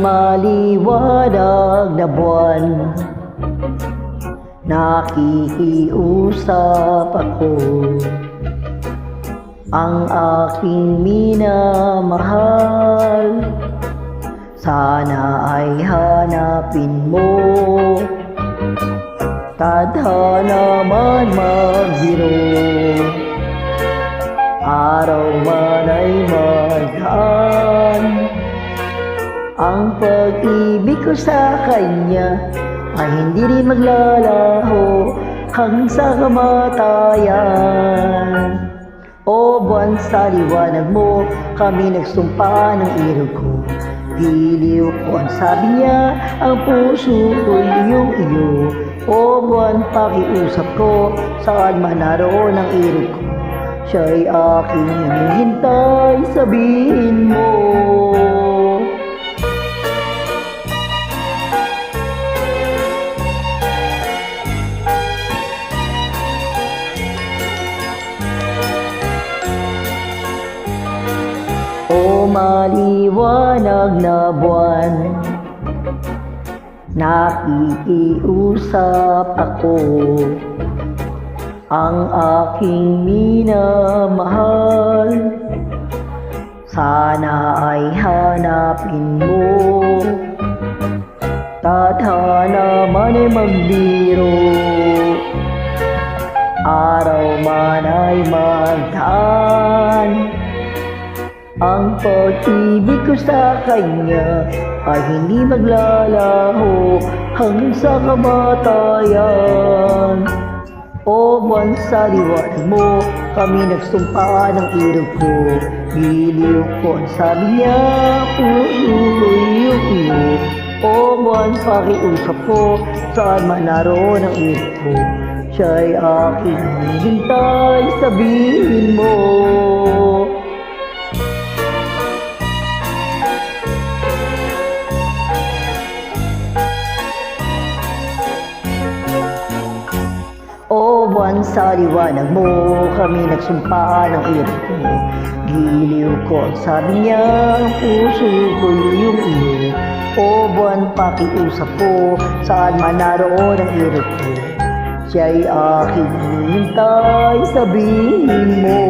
maliwanag na buwan, nakikiusap ako. Ang aking minamahal, sana ay hanapin mo. Tadhana man magbiro, araw man ay magdaan. Ang pag-ibig ko sa kanya ay hindi rin maglalaho hanggang sa kamatayan. O buwan, sa liwanag mo kami nagsumpa ng irog ko. Giliw ko ang sabi niya, ang puso ko'y iyong-iyo. O buwan, pakiusap ko, saan man naroon ang irog ko. Siya'y aking hinihintay, sabihin mo. O maliwanag na buwan, nakikiusap ako. Ang aking minamahal, sana ay hanapin mo. Tadhana man ay magbiro, araw man ay magdaan. Ang pag-ibig ko sa kanya ay hindi maglalaho hanggang sa kamatayan. O buwan, sa liwanag mo kami nagsumpa ng irog ko. Giliw ko ang sabi niya, puso ko'y iyong-iyo. O buwan, pakiusap ko, saan man naroon ang irog ko. Siya'y aking hinihintay, sabihin mo. O buwan, sa liwanag mo kami nagsumpa ng irog ko. Giliw ko ang sabi niya, puso ko'y iyong-iyo. O buwan, pakiusap ko, saan man naroon ang irog ko. Siya'y aking hinihintay, sabihin mo.